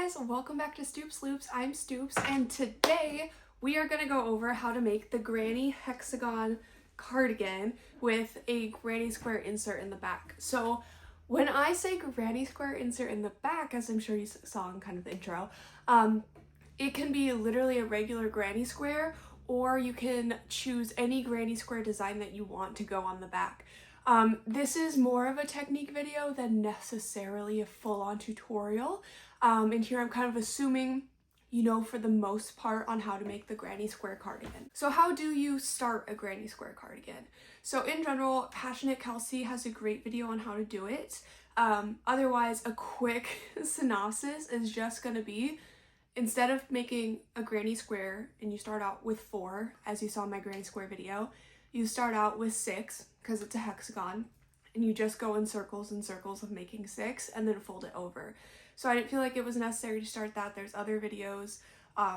guys, welcome back to Stoops Loops. I'm Stoops, and today we are going to go over how to make the granny hexagon cardigan with a granny square insert in the back. So when I say granny square insert in the back, as I'm sure you saw in kind of the intro, it can be literally a regular granny square, or you can choose any granny square design that you want to go on the back. This is more of a technique video than necessarily a full-on tutorial. And here I'm kind of assuming you know for the most part on how to make the granny square cardigan. So how do you start a granny square cardigan? So in general, Passionate Kelsey has a great video on how to do it. Otherwise, a quick synopsis is just going to be, instead of making a granny square and you start out with 4, as you saw in my granny square video, you start out with 6 because it's a hexagon, and you just go in circles and circles of making 6 and then fold it over. So I didn't feel like it was necessary to start that. There's other videos,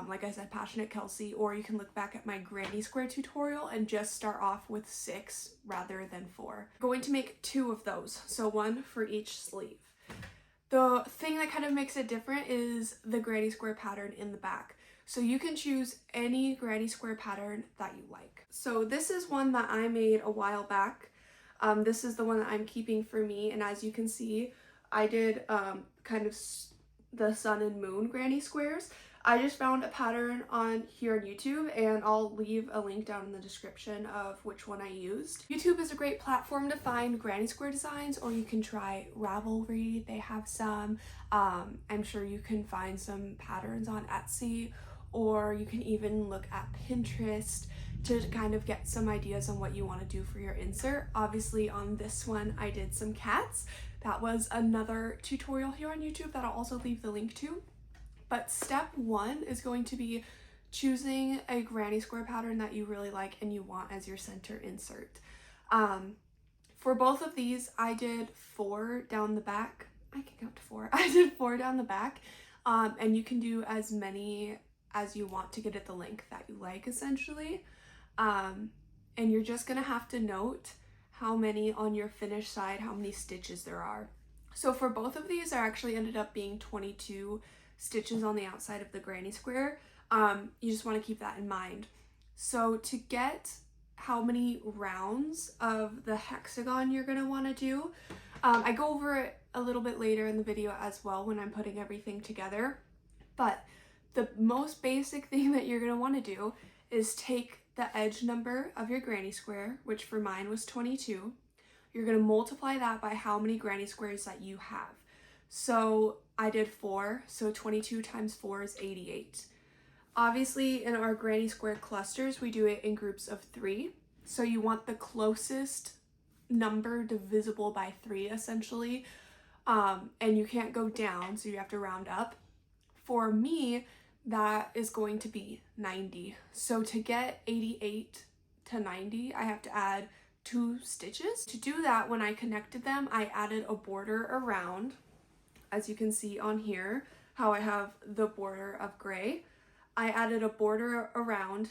like I said, Passionate Kelsey, or you can look back at my granny square tutorial and just start off with 6 rather than 4. I'm going to make 2 of those, so 1 for each sleeve. The thing that kind of makes it different is the granny square pattern in the back. So you can choose any granny square pattern that you like. So this is one that I made a while back. This is the one that I'm keeping for me, and as you can see, I did kind of the sun and moon granny squares. I just found a pattern on here on YouTube, and I'll leave a link down in the description of which one I used. YouTube is a great platform to find granny square designs, or you can try Ravelry. They have some. I'm sure you can find some patterns on Etsy, or you can even look at Pinterest to kind of get some ideas on what you want to do for your insert. Obviously on this one I did some cats. That was another tutorial here on YouTube that I'll also leave the link to. But step 1 is going to be choosing a granny square pattern that you really like and you want as your center insert. For both of these I did 4 down the back. I can count to 4. I did 4 down the back, and you can do as many as you want to get at the length that you like, essentially. And you're just gonna have to note how many on your finished side, how many stitches there are. So for both of these, there actually ended up being 22 stitches on the outside of the granny square. You just want to keep that in mind. So to get how many rounds of the hexagon you're gonna want to do, I go over it a little bit later in the video as well when I'm putting everything together. But the most basic thing that you're gonna want to do is take the edge number of your granny square, which for mine was 22. You're going to multiply that by how many granny squares that you have. So I did 4, so 22 times 4 is 88. Obviously in our granny square clusters, we do it in groups of 3. So you want the closest number divisible by 3 essentially, and you can't go down, so you have to round up. For me, that is going to be 90. So to get 88 to 90, I have to add 2 stitches. To do that, when I connected them, I added a border around, as you can see on here, how I have the border of gray. I added a border around,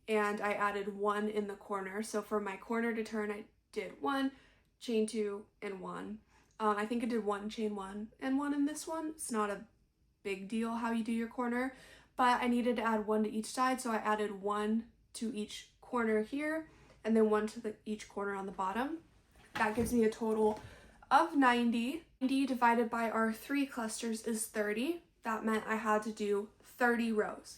and I added 1 in the corner. So for my corner to turn, I did 1, chain 2, and 1. I think I did 1, chain 1, and 1 in this one. It's not a big deal how you do your corner, but I needed to add 1 to each side, so I added 1 to each corner here, and then 1 to each corner on the bottom. That gives me a total of 90. 90 divided by our 3 clusters is 30. That meant I had to do 30 rows.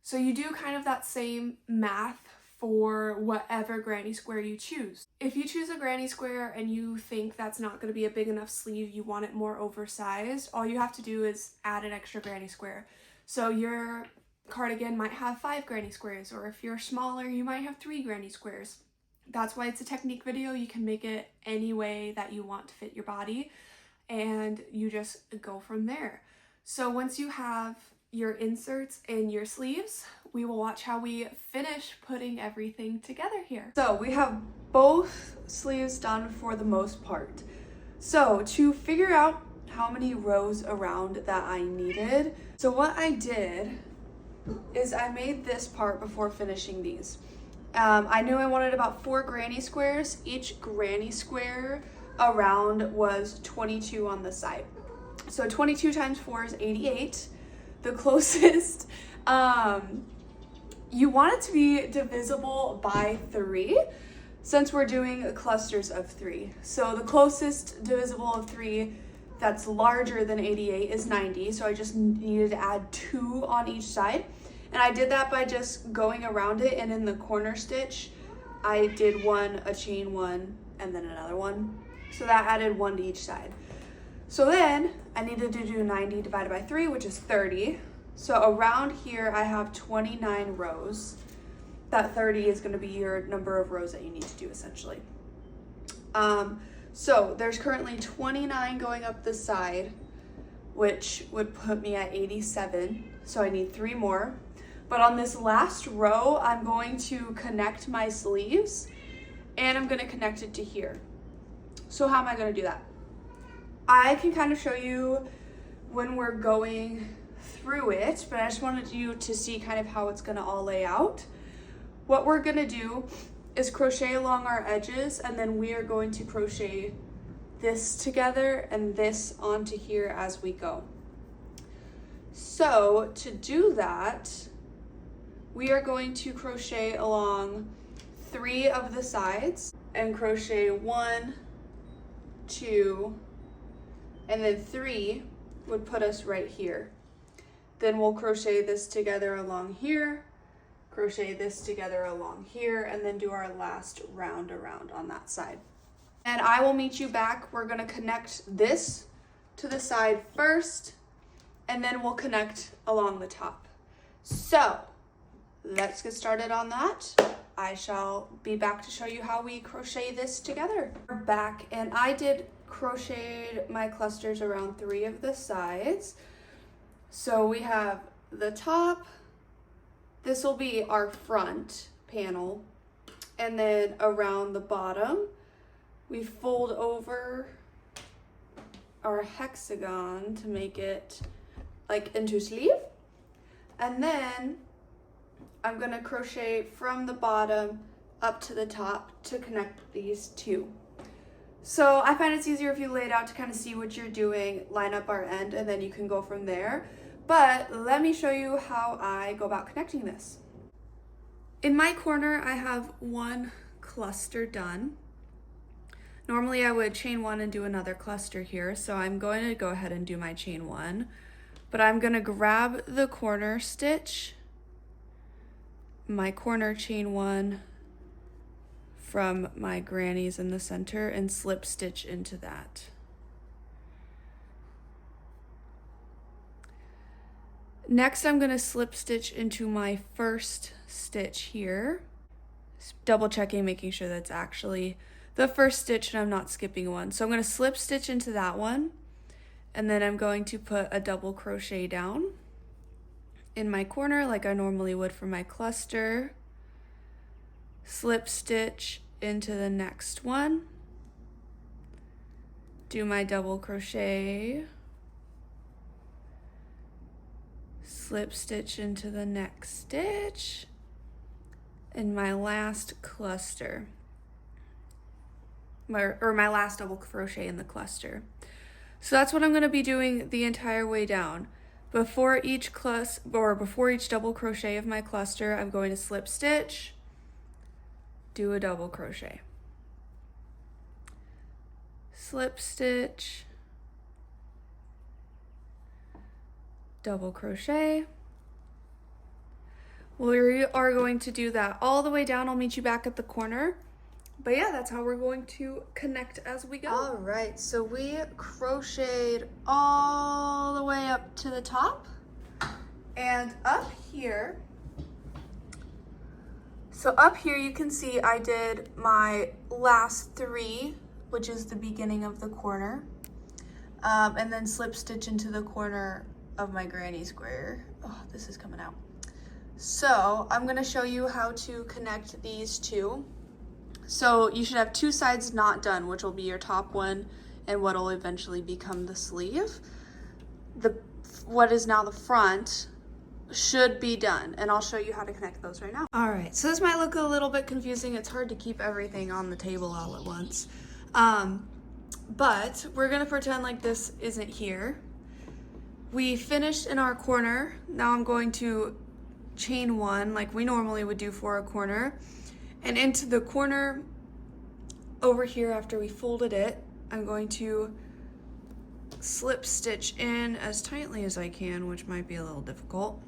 So you do kind of that same math for whatever granny square you choose. If you choose a granny square and you think that's not going to be a big enough sleeve, you want it more oversized, all you have to do is add an extra granny square. So your cardigan might have 5 granny squares, or if you're smaller, you might have 3 granny squares. That's why it's a technique video. You can make it any way that you want to fit your body, and you just go from there. So once you have your inserts and your sleeves, we will watch how we finish putting everything together here. So we have both sleeves done for the most part. So to figure out how many rows around that I needed, so what I did is I made this part before finishing these. I knew I wanted about 4 granny squares. Each granny square around was 22 on the side. So 22 times 4 is 88. the closest, you want it to be divisible by 3 since we're doing clusters of 3. So the closest divisible of 3 that's larger than 88 is 90. So I just needed to add 2 on each side. And I did that by just going around it, and in the corner stitch, I did a chain 1, and then another one. So that added 1 to each side. So then I needed to do 90 divided by 3, which is 30. So around here I have 29 rows. That 30 is going to be your number of rows that you need to do essentially. So there's currently 29 going up the side, which would put me at 87. So I need 3 more. But on this last row, I'm going to connect my sleeves, and I'm going to connect it to here. So how am I going to do that? I can kind of show you when we're going through it, but I just wanted you to see kind of how it's going to all lay out. What we're going to do is crochet along our edges, and then we are going to crochet this together and this onto here as we go. So to do that, we are going to crochet along 3 of the sides and crochet 1, 2, and then 3 would put us right here. Then we'll crochet this together along here, crochet this together along here, and then do our last round around on that side. And I will meet you back. We're gonna connect this to the side first, and then we'll connect along the top. So let's get started on that. I shall be back to show you how we crochet this together. We're back, and I did crocheted my clusters around 3 of the sides. So we have the top, this will be our front panel, and then around the bottom, we fold over our hexagon to make it like into sleeve. And then I'm gonna crochet from the bottom up to the top to connect these 2. So I find it's easier if you lay it out to kind of see what you're doing, line up our end, and then you can go from there. But let me show you how I go about connecting this. In my corner, I have 1 cluster done. Normally I would chain 1 and do another cluster here, so I'm going to go ahead and do my chain 1. But I'm gonna grab the corner stitch, my corner chain 1 from my grannies in the center, and slip stitch into that. Next, I'm gonna slip stitch into my first stitch here, double checking, making sure that's actually the first stitch and I'm not skipping one. So I'm gonna slip stitch into that one, and then I'm going to put a double crochet down in my corner like I normally would for my cluster, slip stitch into the next one, do my double crochet, slip stitch into the next stitch, and my last cluster, my last double crochet in the cluster. So that's what I'm going to be doing the entire way down. Before each double crochet of my cluster, I'm going to slip stitch, do a double crochet, slip stitch, double crochet. We are going to do that all the way down. I'll meet you back at the corner. But yeah, that's how we're going to connect as we go. All right, so we crocheted all the way up to the top and up here. So up here you can see I did my last 3, which is the beginning of the corner, and then slip stitch into the corner of my granny square. Oh, this is coming out. So I'm gonna show you how to connect these 2. So you should have 2 sides not done, which will be your top one and what will eventually become the sleeve. What is now the front should be done, and I'll show you how to connect those right now. All right, so this might look a little bit confusing. It's hard to keep everything on the table all at once. But we're gonna pretend like this isn't here. We finished in our corner. Now I'm going to chain one like we normally would do for a corner, and into the corner over here after we folded it, I'm going to slip stitch in as tightly as I can, which might be a little difficult.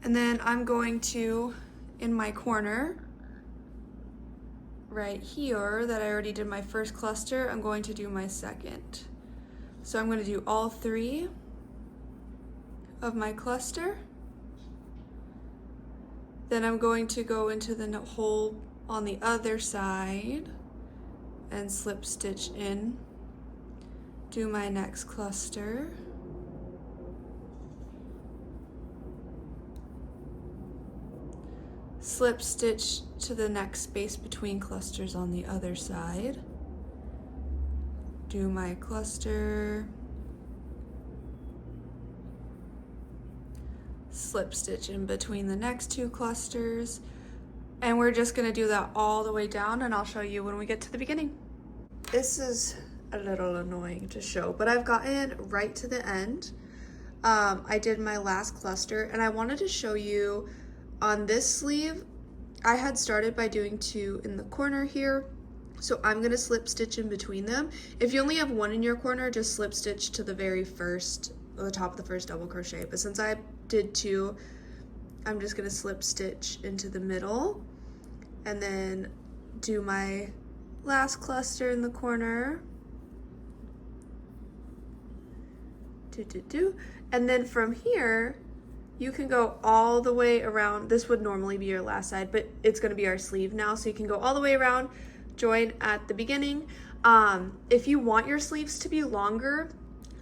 And then I'm going to, in my corner right here that I already did my first cluster, I'm going to do my second. So I'm going to do all 3 of my cluster. Then I'm going to go into the hole on the other side and slip stitch in, do my next cluster. Slip stitch to the next space between clusters on the other side. Do my cluster. Slip stitch in between the next 2 clusters. And we're just gonna do that all the way down, and I'll show you when we get to the beginning. This is a little annoying to show, but I've gotten right to the end. I did my last cluster, and I wanted to show you on this sleeve, I had started by doing 2 in the corner here. So I'm gonna slip stitch in between them. If you only have 1 in your corner, just slip stitch to the very first, or the top of the first double crochet. But since I did 2, I'm just gonna slip stitch into the middle and then do my last cluster in the corner. And then from here, you can go all the way around. This would normally be your last side, but it's gonna be our sleeve now. So you can go all the way around, join at the beginning. If you want your sleeves to be longer,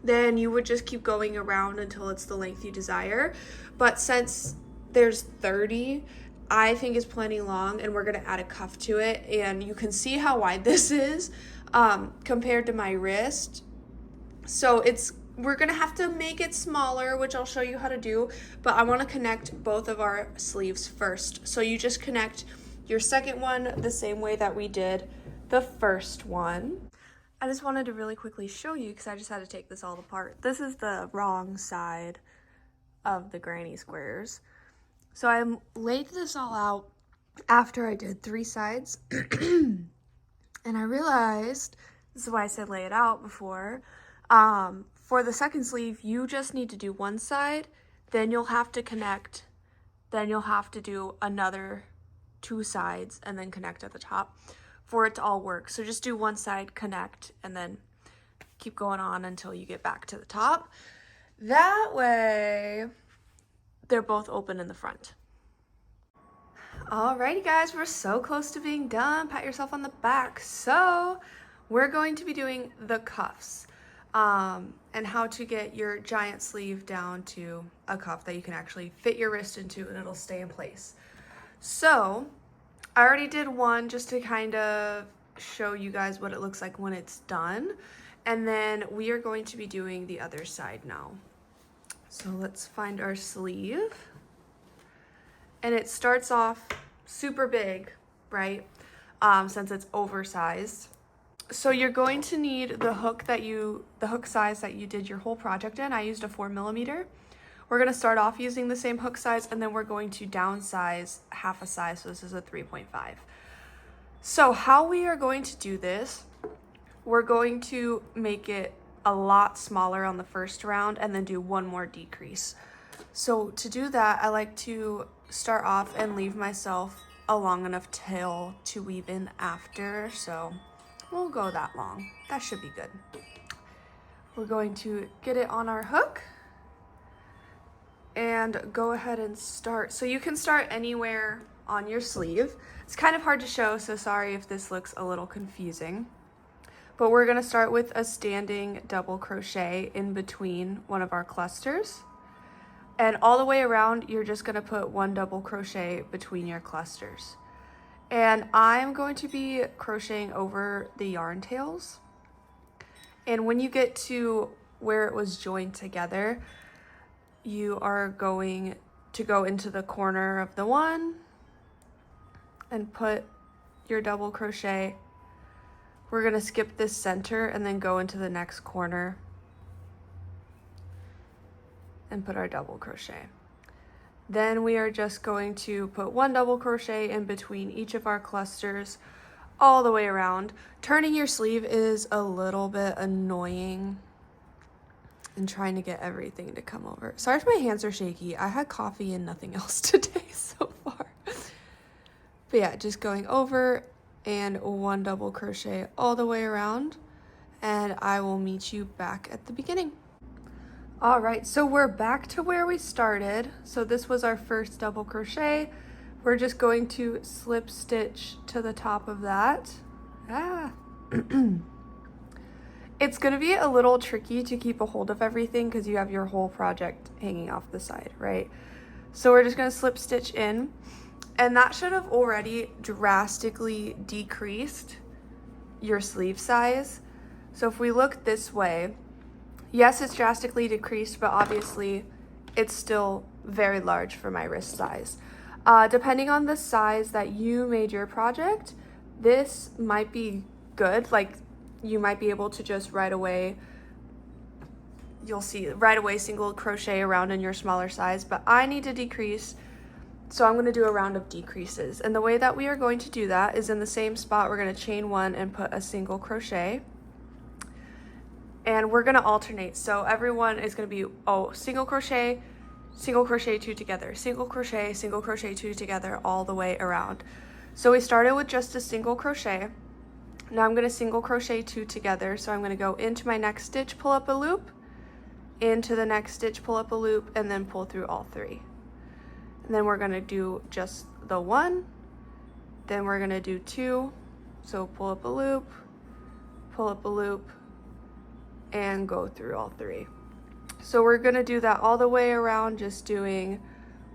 then you would just keep going around until it's the length you desire. But since there's 30, I think is plenty long, and we're gonna add a cuff to it. And you can see how wide this is compared to my wrist. So we're gonna have to make it smaller, which I'll show you how to do, but I wanna connect both of our sleeves first. So you just connect your second one the same way that we did the first one. I just wanted to really quickly show you because I just had to take this all apart. This is the wrong side of the granny squares. So I laid this all out after I did 3 sides and I realized, this is why I said lay it out before, for the second sleeve, you just need to do 1 side, then you'll have to connect, then you'll have to do another 2 sides and then connect at the top for it to all work. So just do 1 side, connect, and then keep going on until you get back to the top. That way, they're both open in the front. Alrighty guys, we're so close to being done. Pat yourself on the back. So we're going to be doing the cuffs. And how to get your giant sleeve down to a cuff that you can actually fit your wrist into and it'll stay in place. So I already did 1 just to kind of show you guys what it looks like when it's done. And then we are going to be doing the other side now. So let's find our sleeve. And it starts off super big, right? Since it's oversized. So you're going to need the hook size that you did your whole project in. I used a 4mm. We're gonna start off using the same hook size, and then we're going to downsize half a size. So this is a 3.5. So how we are going to do this, we're going to make it a lot smaller on the first round and then do 1 more decrease. So to do that, I like to start off and leave myself a long enough tail to weave in after. So we'll go that long. That should be good. We're going to get it on our hook and go ahead and start. So you can start anywhere on your sleeve. It's kind of hard to show, so sorry if this looks a little confusing. But we're gonna start with a standing double crochet in between one of our clusters. And all the way around, you're just gonna put 1 double crochet between your clusters. And I'm going to be crocheting over the yarn tails. And when you get to where it was joined together, you are going to go into the corner of the one and put your double crochet. We're gonna skip this center and then go into the next corner and put our double crochet. Then we are just going to put 1 double crochet in between each of our clusters all the way around. Turning your sleeve is a little bit annoying and trying to get everything to come over. Sorry if my hands are shaky. I had coffee and nothing else today so far. But yeah, just going over and 1 double crochet all the way around, and I will meet you back at the beginning. All right, so we're back to where we started. So this was our first double crochet. We're just going to slip stitch to the top of that. It's gonna be a little tricky to keep a hold of everything because you have your whole project hanging off the side, right? So we're just gonna slip stitch in, and that should have already drastically decreased your sleeve size. So if we look this way, yes, it's drastically decreased, but obviously it's still very large for my wrist size. Depending on the size that you made your project, this might be good. Like, you might be able to just right away, you'll see right away single crochet around in your smaller size, but I need to decrease, so I'm going to do a round of decreases. And the way that we are going to do that is in the same spot, we're going to chain 1 and put a single crochet. And we're going to alternate. So everyone is going to be, single crochet 2 together, single crochet 2 together, all the way around. So we started with just a single crochet. Now I'm going to single crochet 2 together. So I'm going to go into my next stitch, pull up a loop, into the next stitch, pull up a loop, and then pull through all 3. And then we're going to do just the 1, then we're going to do 2. So pull up a loop, and go through all 3. So we're going to do that all the way around, just doing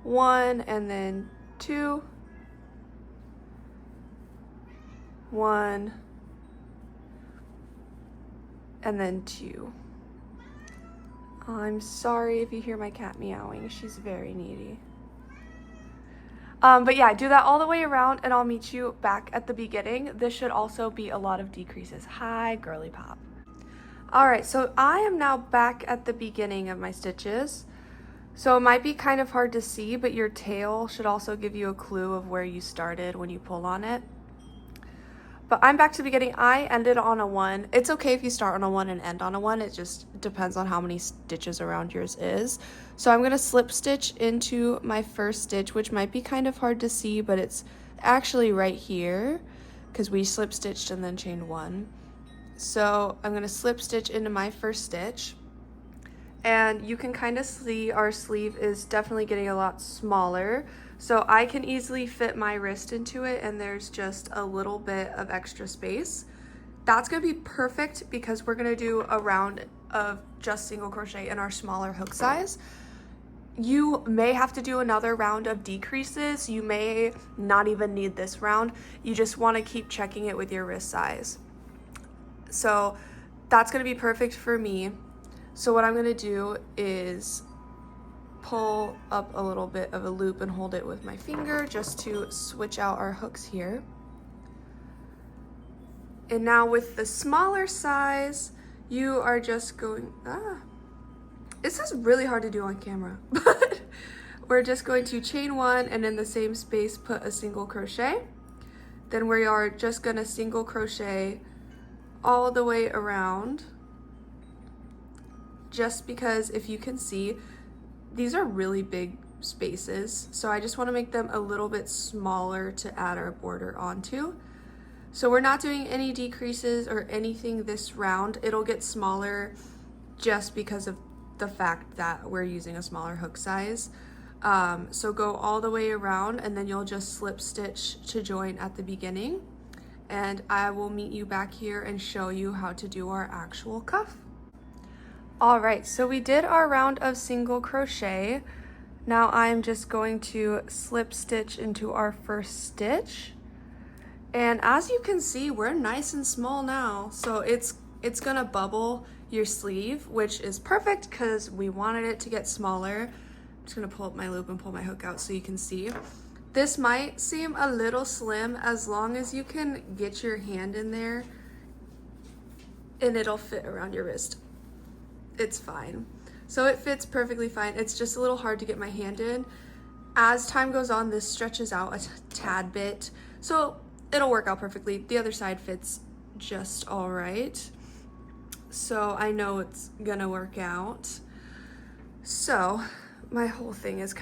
1 and then 2, 1 and then 2. I'm sorry if you hear my cat meowing. She's very needy. But yeah, do that all the way around, and I'll meet you back at the beginning. This should also be a lot of decreases. Hi, girly pop. All right, so I am now back at the beginning of my stitches. So it might be kind of hard to see, but your tail should also give you a clue of where you started when you pull on it. But I'm back to the beginning. I ended on a 1. It's okay if you start on a 1 and end on a 1. It just depends on how many stitches around yours is. So I'm going to slip stitch into my first stitch, which might be kind of hard to see, but it's actually right here because we slip stitched and then chained 1. So I'm going to slip stitch into my first stitch, and you can kind of see our sleeve is definitely getting a lot smaller. So I can easily fit my wrist into it, and there's just a little bit of extra space. That's going to be perfect because we're going to do a round of just single crochet in our smaller hook size. You may have to do another round of decreases. You may not even need this round. You just want to keep checking it with your wrist size. So that's going to be perfect for me. So what I'm going to do is pull up a little bit of a loop and hold it with my finger just to switch out our hooks here. And now with the smaller size, you are just going, this is really hard to do on camera, but we're just going to chain 1 and in the same space put a single crochet. Then we are just going to single crochet all the way around, just because if you can see, these are really big spaces, so I just want to make them a little bit smaller to add our border onto. So we're not doing any decreases or anything this round. It'll get smaller just because of the fact that we're using a smaller hook size. So go all the way around, and then you'll just slip stitch to join at the beginning, and I will meet you back here and show you how to do our actual cuff. All right, so we did our round of single crochet. Now I'm just going to slip stitch into our first stitch. And as you can see, we're nice and small now. So it's gonna bubble your sleeve, which is perfect because we wanted it to get smaller. I'm just gonna pull up my loop and pull my hook out so you can see. This might seem a little slim, as long as you can get your hand in there and it'll fit around your wrist. It's fine. So it fits perfectly fine. It's just a little hard to get my hand in. As time goes on, this stretches out a tad bit, so it'll work out perfectly. The other side fits just all right. So I know it's gonna work out. So my whole thing is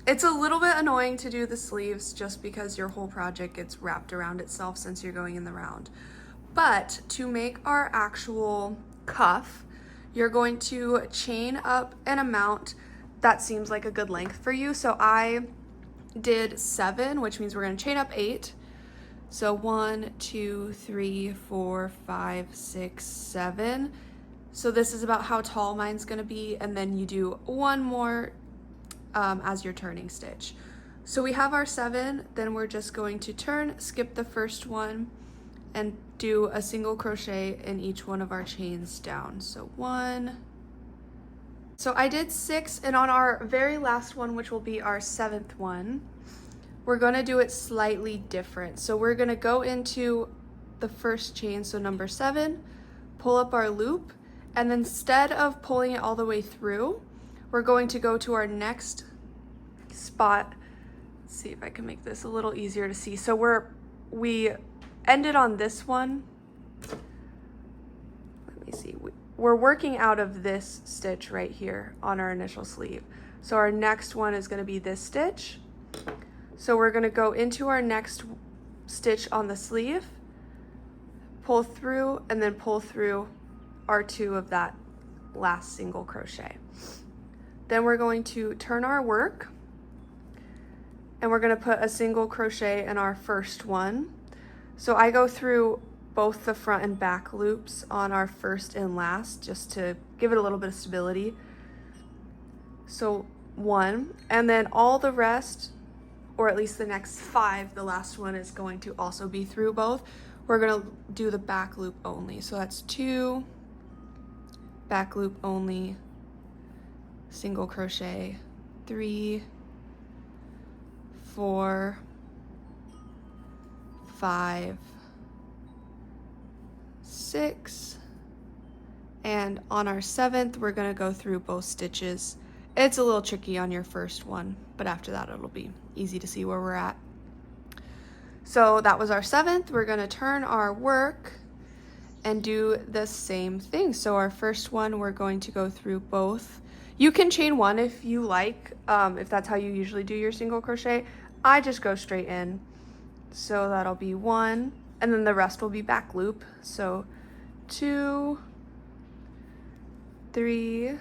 it's a little bit annoying to do the sleeves just because your whole project gets wrapped around itself since you're going in the round. But to make our actual cuff, you're going to chain up an amount that seems like a good length for you. So I did 7, which means we're gonna chain up 8. So 1, 2, 3, 4, 5, 6, 7. So this is about how tall mine's gonna be, and then you do one more as your turning stitch. So we have our 7, then we're just going to turn, skip the first one, and do a single crochet in each one of our chains down. So 1. So I did 6, and on our very last one, which will be our 7th one, we're gonna do it slightly different. So we're gonna go into the first chain, so number 7, pull up our loop, and instead of pulling it all the way through, we're going to go to our next spot. Let's see if I can make this a little easier to see. So we ended on this one. Let me see. We're working out of this stitch right here on our initial sleeve. So our next one is going to be this stitch. So we're going to go into our next stitch on the sleeve, pull through, and then pull through our 2 of that last single crochet. Then we're going to turn our work, and we're going to put a single crochet in our first one. So I go through both the front and back loops on our first and last just to give it a little bit of stability. So 1, and then all the rest, or at least the next 5, the last one is going to also be through both. We're going to do the back loop only. So that's 2, back loop only, single crochet, 3, 4, 5, 6, and on our 7th, we're going to go through both stitches. It's a little tricky on your first one, but after that, it'll be easy to see where we're at. So that was our 7th. We're going to turn our work and do the same thing. So our first one, we're going to go through both. You can chain 1 if you like, if that's how you usually do your single crochet. I just go straight in. So that'll be 1, and then the rest will be back loop. So 2, 3,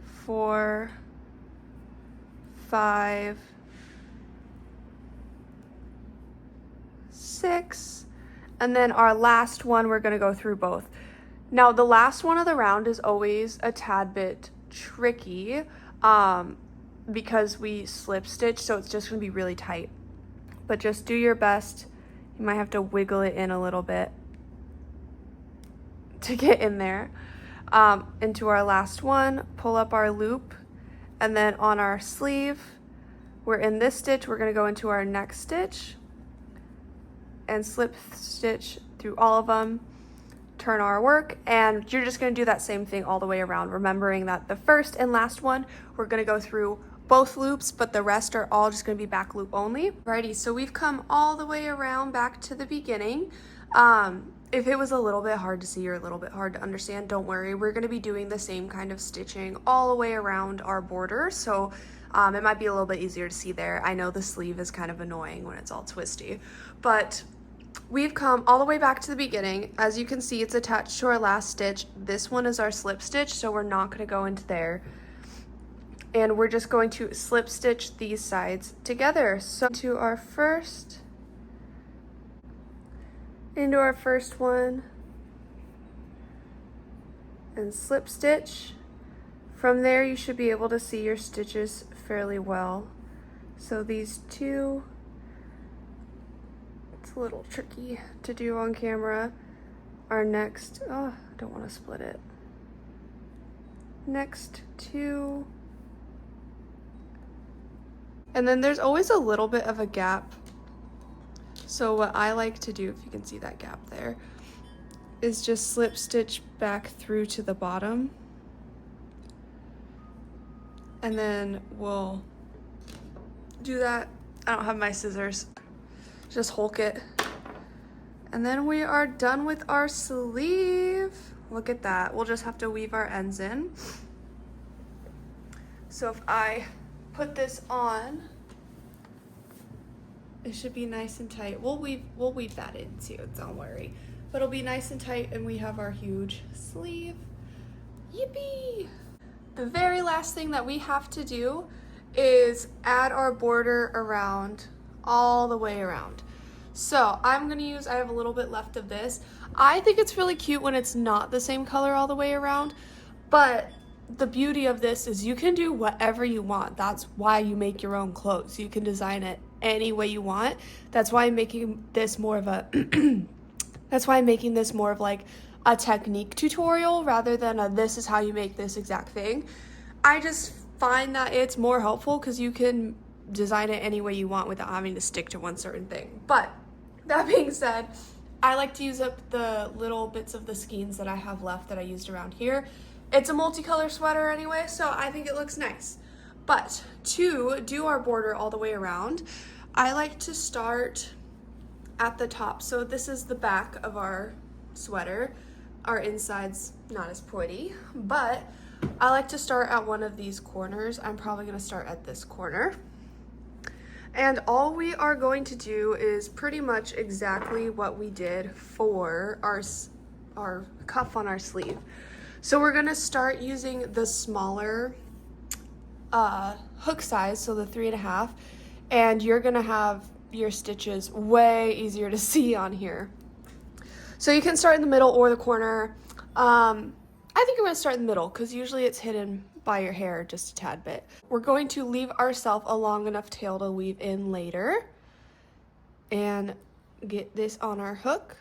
4, 5, 6, and then our last one, we're going to go through both. Now the last one of the round is always a tad bit tricky because we slip stitch, so it's just going to be really tight. But just do your best. You might have to wiggle it in a little bit to get in there. Into our last one, pull up our loop, and then on our sleeve, we're in this stitch, we're going to go into our next stitch and slip stitch through all of them, turn our work, and you're just going to do that same thing all the way around, remembering that the first and last one, we're going to go through both loops, but the rest are all just going to be back loop only. Alrighty, so we've come all the way around back to the beginning. If it was a little bit hard to see or a little bit hard to understand, don't worry. We're going to be doing the same kind of stitching all the way around our border, so it might be a little bit easier to see there. I know the sleeve is kind of annoying when it's all twisty, but we've come all the way back to the beginning. As you can see, it's attached to our last stitch. This one is our slip stitch, so we're not going to go into there. And we're just going to slip stitch these sides together. So into our first one and slip stitch. From there you should be able to see your stitches fairly well. So these 2, it's a little tricky to do on camera. Our next, oh, I don't want to split it. Next 2. And then there's always a little bit of a gap. So what I like to do, if you can see that gap there, is just slip stitch back through to the bottom. And then we'll do that. I don't have my scissors. Just hulk it. And then we are done with our sleeve. Look at that. We'll just have to weave our ends in. So if I put this on, it should be nice and tight. We'll weave that in too, don't worry. But it'll be nice and tight, and we have our huge sleeve. Yippee! The very last thing that we have to do is add our border around, all the way around. So I have a little bit left of this. I think it's really cute when it's not the same color all the way around, but the beauty of this is you can do whatever you want. That's why you make your own clothes. You can design it any way you want. That's why I'm making this more of a like a technique tutorial rather than a this is how you make this exact thing. I just find that it's more helpful because you can design it any way you want without having to stick to one certain thing. But that being said, I like to use up the little bits of the skeins that I have left that I used around here. It's a multicolor sweater anyway, so I think it looks nice. But to do our border all the way around, I like to start at the top. So this is the back of our sweater. Our inside's not as pretty, but I like to start at one of these corners. I'm probably gonna start at this corner. And all we are going to do is pretty much exactly what we did for our cuff on our sleeve. So we're gonna start using the smaller hook size, so the 3.5, and you're gonna have your stitches way easier to see on here. So you can start in the middle or the corner. I think I'm gonna start in the middle because usually it's hidden by your hair just a tad bit. We're going to leave ourselves a long enough tail to weave in later and get this on our hook.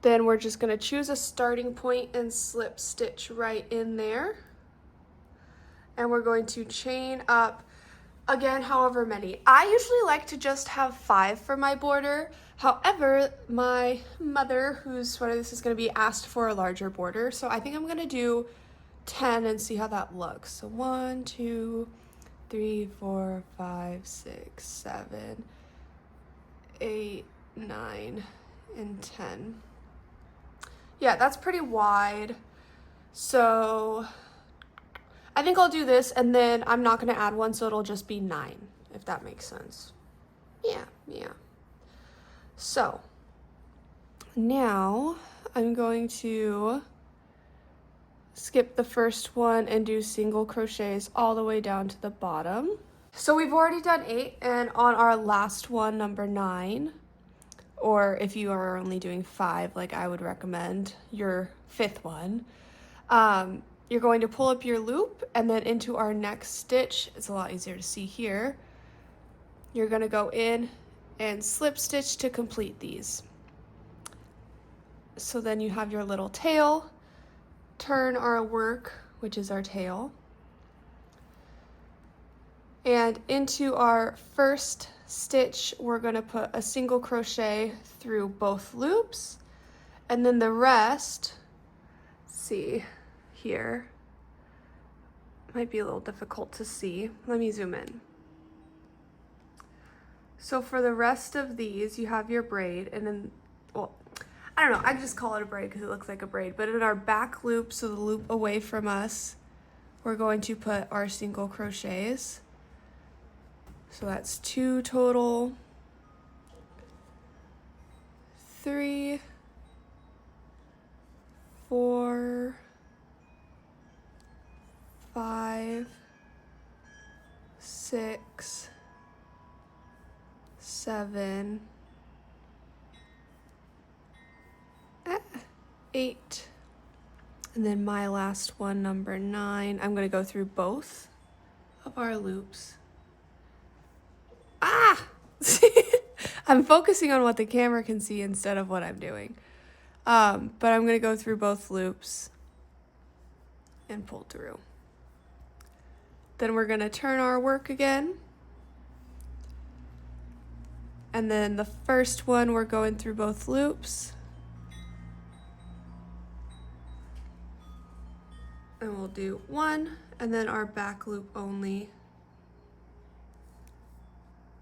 Then we're just gonna choose a starting point and slip stitch right in there. And we're going to chain up, again, however many. I usually like to just have 5 for my border. However, my mother, whose sweater this is gonna be, asked for a larger border. So I think I'm gonna do 10 and see how that looks. So 1, 2, 3, 4, 5, 6, 7, 8, 9, and 10. Yeah, that's pretty wide. So I think I'll do this, and then I'm not gonna add one, so it'll just be 9, if that makes sense. Yeah. So now I'm going to skip the first one and do single crochets all the way down to the bottom. So we've already done 8, and on our last one, number 9, or if you are only doing 5, like I would recommend your 5th one, you're going to pull up your loop, and then into our next stitch, it's a lot easier to see here, you're gonna go in and slip stitch to complete these. So then you have your little tail, turn our work, which is our tail, and into our first stitch, we're gonna put a single crochet through both loops, and then the rest, see here, might be a little difficult to see. Let me zoom in. So for the rest of these, you have your braid, and then, well, I don't know, I just call it a braid because it looks like a braid, but in our back loop, so the loop away from us, we're going to put our single crochets. So that's 2 total, 3, 4, 5, 6, 7, 8, and then my last one, number 9. I'm going to go through both of our loops. I'm focusing on what the camera can see instead of what I'm doing. But I'm going to go through both loops and pull through. Then we're going to turn our work again. And then the first one, we're going through both loops. And we'll do 1 and then our back loop only.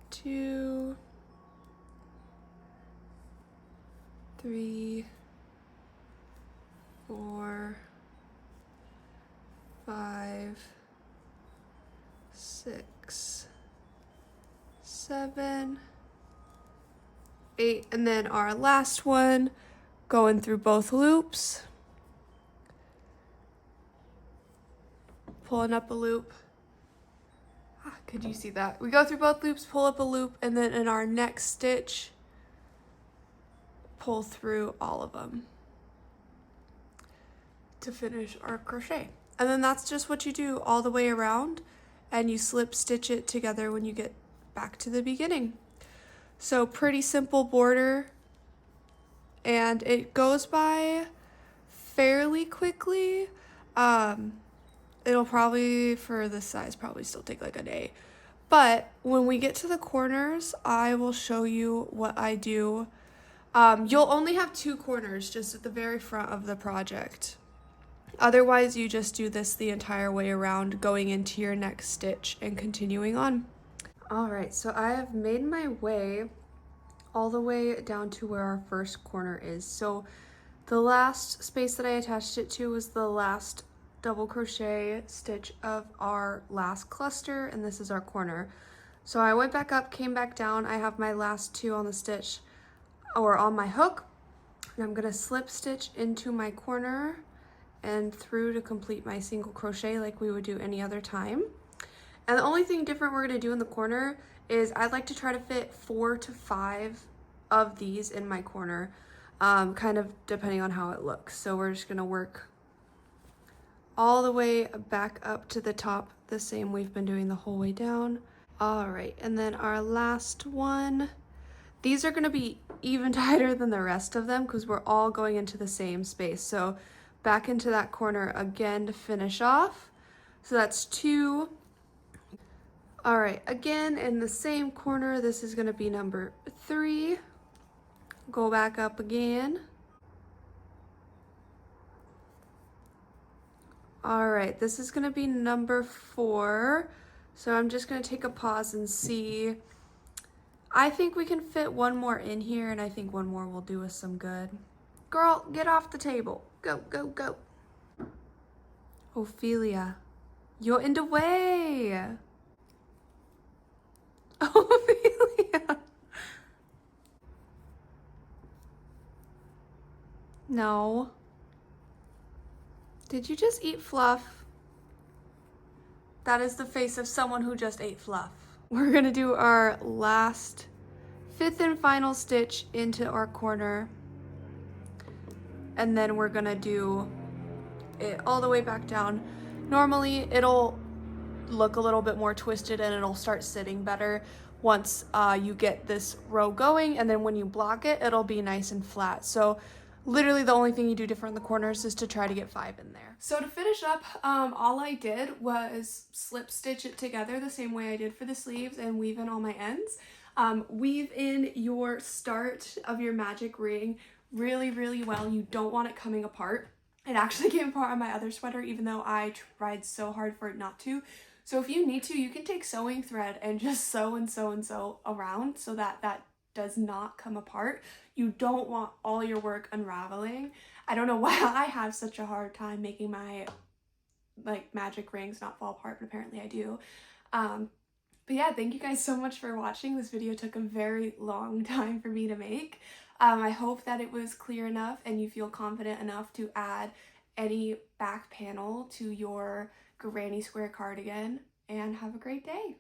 2, 3, 4, 5, 6, 7, 8, and then our last one going through both loops, pulling up a loop. Could you see that? We go through both loops, pull up a loop, and then in our next stitch, pull through all of them to finish our crochet. And then that's just what you do all the way around, and you slip stitch it together when you get back to the beginning. So pretty simple border, and it goes by fairly quickly. It'll probably, for this size, probably still take like a day. But when we get to the corners, I will show you what I do. You'll only have 2 corners just at the very front of the project. Otherwise, you just do this the entire way around, going into your next stitch and continuing on. All right, so I have made my way all the way down to where our first corner is. So the last space that I attached it to was the last double crochet stitch of our last cluster, and this is our corner. So I went back up, came back down. I have my last 2 on the stitch or on my hook, and I'm gonna slip stitch into my corner and through to complete my single crochet like we would do any other time. And the only thing different we're gonna do in the corner is I'd like to try to fit 4 to 5 of these in my corner, kind of depending on how it looks. So we're just gonna work all the way back up to the top, the same we've been doing the whole way down. All right, and then our last one. These are gonna be even tighter than the rest of them because we're all going into the same space. So back into that corner again to finish off. So that's 2. All right, again in the same corner, this is gonna be number 3. Go back up again. All right, this is gonna be number 4. So I'm just gonna take a pause and see. I think we can fit 1 more in here, and I think 1 more will do us some good. Girl, get off the table. Go, go, go. Ophelia, you're in the way. Ophelia. No. Did you just eat fluff? That is the face of someone who just ate fluff. We're gonna do our last 5th and final stitch into our corner, and then we're gonna do it all the way back down. Normally it'll look a little bit more twisted and it'll start sitting better once you get this row going, and then when you block it, it'll be nice and flat. So literally the only thing you do different in the corners is to try to get 5 in there. So to finish up, all I did was slip stitch it together the same way I did for the sleeves and weave in all my ends. Weave in your start of your magic ring really, really well. You don't want it coming apart. It actually came apart on my other sweater, even though I tried so hard for it not to. So if you need to, you can take sewing thread and just sew and sew and sew around so that that does not come apart. You don't want all your work unraveling. I don't know why I have such a hard time making my like magic rings not fall apart, but apparently I do. But yeah, thank you guys so much for watching. This video took a very long time for me to make. I hope that it was clear enough and you feel confident enough to add any back panel to your granny square cardigan, and have a great day.